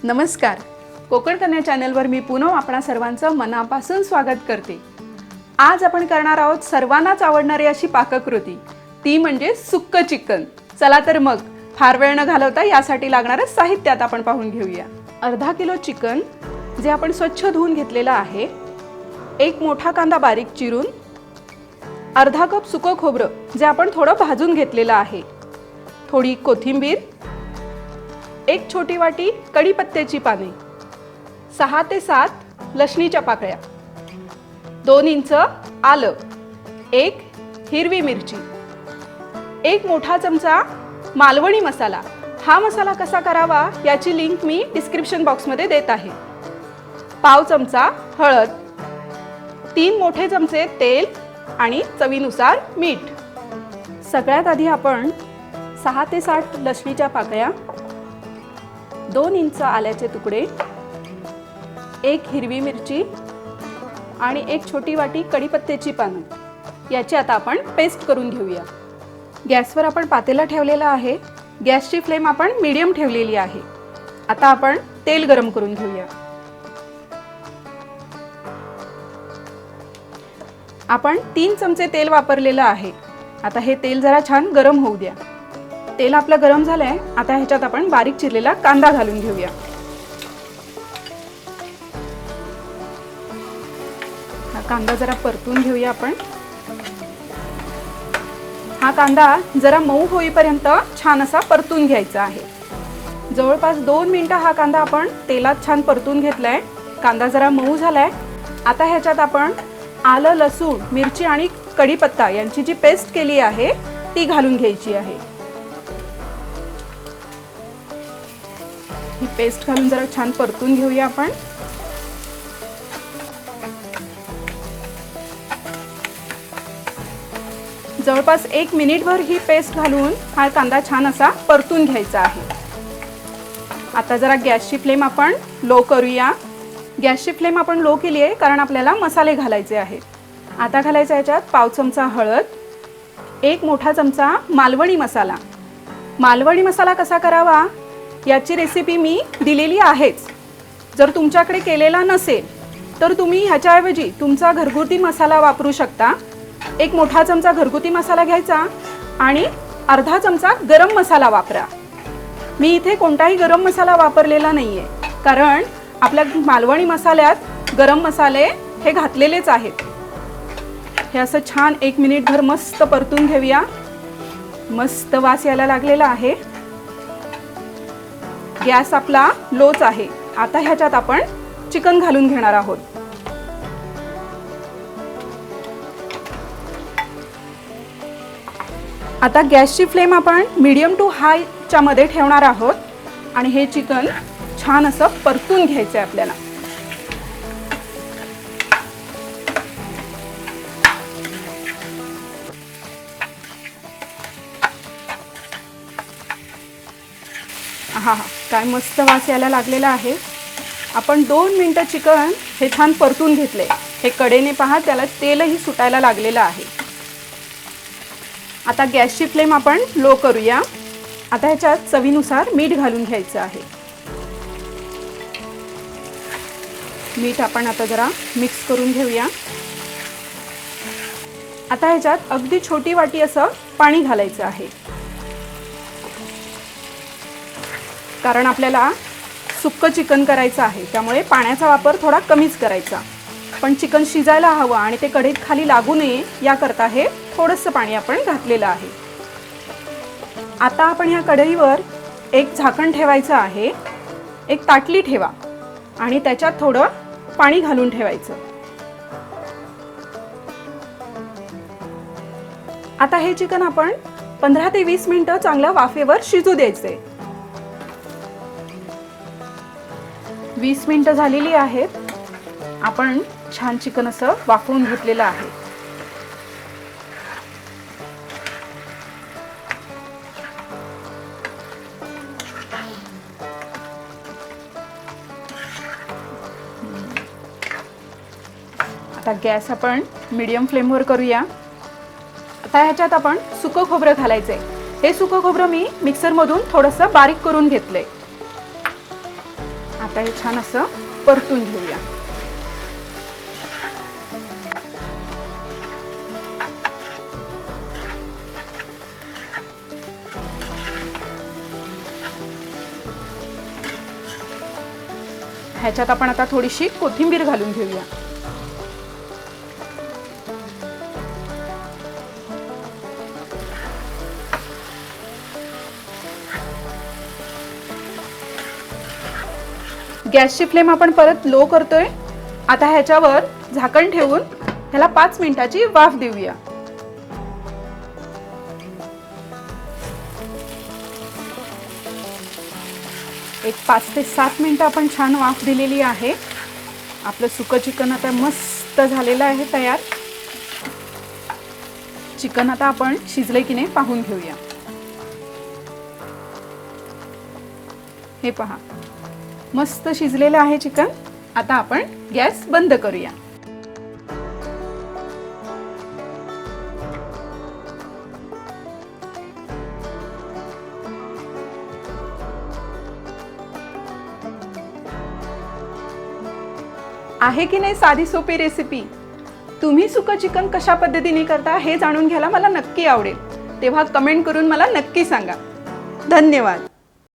नमस्कार, कोकण कन्या चॅनलवर मी पूनम आपणा सर्वांचं मनापासून स्वागत करते। आज आपण करणार आहोत सर्वांनाच आवडणारी अशी पाककृती, ती म्हणजे सुक्क चिकन। चला तर मग फार वेळ न घालवता यासाठी लागणारे साहित्य आता आपण पाहून घेऊया। अर्धा किलो चिकन जे आपण स्वच्छ धुवून घेतलेलं आहे, एक मोठा कांदा बारीक चिरून, अर्धा कप सुकं खोबरं जे आपण थोडं भाजून घेतलेलं आहे, थोडी कोथिंबीर, एक छोटी वाटी कढीपत्त्याची पाने, 6 ते 7 लसणीच्या पाकळ्या, 2 इंच आलं, एक हिरवी मिरची, एक मोठा चमचा मालवणी मसाला। हा मसाला कसा करावा याची लिंक मी डिस्क्रिप्शन बॉक्समध्ये देत आहे। पाव चमचा हळद, 3 मोठे चमचे तेल आणि चवीनुसार मीठ। सगळ्यात आधी आपण 6 ते 7 लसणीच्या पाकळ्या, 2 इंच आल्याचे तुकडे, एक हिरवी मिरची आणि एक छोटी वाटी कढीपत्त्याची पानं याची आता आपण पेस्ट करून घेऊया। गॅसवर आपण पातेला ठेवलेला आहे, गॅसची फ्लेम आपण मीडियम ठेवलेली आहे। आता आपण तेल गरम करून घेऊया। आपण 3 चमचे तेल वापरलेलं आहे। आता हे तेल जरा छान गरम होऊ द्या। तेल आपलं गरम झालंय, आता ह्याच्यात आपण बारीक चिरलेला कांदा घालून घेऊया। हा कांदा जरा परतून घेऊया आपण। हा कांदा जरा मऊ होईपर्यंत छान असा परतून घ्यायचा आहे। जवळपास 2 मिनिटं हा कांदा आपण तेलात छान परतून घेतलाय। कांदा जरा मऊ झालाय। आता ह्याच्यात आपण आलं, लसूण, मिरची आणि कढीपत्ता यांची जी पेस्ट केली आहे ती घालून घ्यायची आहे। ही पेस्ट घालून जरा छान परतून घेऊया आपण। जवळपास 1 मिनिटभर ही पेस्ट घालून हा कांदा छान असा परतून घ्यायचा आहे। आता जरा गॅसची फ्लेम आपण लो करूया। गॅसची फ्लेम आपण लो केली आहे कारण आपल्याला मसाले घालायचे आहेत। आता घालायचा याच्यात पाव चमचा हळद, एक मोठा चमचा मालवणी मसाला। मालवणी मसाला कसा करावा याची रेसिपी मी दिलेली आहेच। जर तुमच्याकडे केलेला नसेल तर तुम्ही ह्याच्याऐवजी तुमचा घरगुती मसाला वापरू शकता। एक मोठा चमचा घरगुती मसाला घ्यायचा आणि अर्धा चमचा गरम मसाला वापरा। मी इथे कोणताही गरम मसाला वापरलेला नाहीये कारण आपल्या मालवणी मसाल्यात गरम मसाले हे घातलेलेच आहेत। हे असं छान 1 मिनिटभर मस्त परतून घेऊया। मस्त वास यायला लागलेला आहे। गॅस आपला लोच आहे। आता ह्याच्यात आपण चिकन घालून घेणार आहोत। आता गॅसची फ्लेम आपण मीडियम टू हाय च्या मध्ये ठेवणार आहोत आणि हे चिकन छान असं परतून घ्यायचं आहे आपल्याला। हा काय मस्त वास यायला लागलेला आहे। आपण 2 मिनिटं चिकन हे छान परतून घेतले। हे कडेने पहा, त्याला तेलही सुटायला लागलेलं आहे। आता गॅसची फ्लेम आपण लो करूया। आता ह्याच्यात चवीनुसार मीठ घालून घ्यायचं आहे। मीठ आपण आता जरा मिक्स करून घेऊया। आता ह्याच्यात अगदी छोटी वाटी असं पाणी घालायचं आहे कारण आपल्याला सुक्क चिकन करायचं आहे, त्यामुळे पाण्याचा वापर थोडा कमीच करायचा। पण चिकन शिजायला हवं आणि ते कढईत खाली लागू नये याकरता हे थोडंसं पाणी आपण घातलेलं आहे। आता आपण ह्या कढईवर एक झाकण ठेवायचं आहे, एक ताटली ठेवा आणि त्याच्यात थोडं पाणी घालून ठेवायचं। आता हे चिकन आपण 15 ते 20 मिनिटं चांगल्या वाफेवर शिजू द्यायचे। 20 मिनिटं झालेली आहेत। आपण छान चिकन असं वाफवून घेतलेलं आहे। आता गॅस आपण मीडियम फ्लेमवर करूया। आता ह्याच्यात आपण सुकं खोबरं घालायचंय। हे सुकं खोबरं मी मिक्सरमधून थोडंसं बारीक करून घेतलंय। आता हे छान असं परतून घेऊया. ह्याच्यात आपण आता थोडीशी कोथिंबीर घालून घेऊया. गॅसची फ्लेम आपण परत लो करतोय. आता ह्याच्यावर झाकण ठेवून ह्याला 5 मिनिटाची वाफ देऊया. एक 5 ते 7 मिनिटं आपण छान वाफ दिलेली आहे. आपलं सुकं चिकन आता मस्त झालेलं आहे तयार. चिकन आता आपण शिजले की नाही पाहून घेऊया. हे पहा, मस्त शिजलेलं आहे चिकन. आता आपण गॅस बंद करूया. आहे की नाही साधी सोपी रेसिपी. तुम्ही सुकं चिकन कशा पद्धतीने करता हे जाणून घ्यायला मला नक्की आवडेल. तेव्हा कमेंट करून मला नक्की सांगा. धन्यवाद.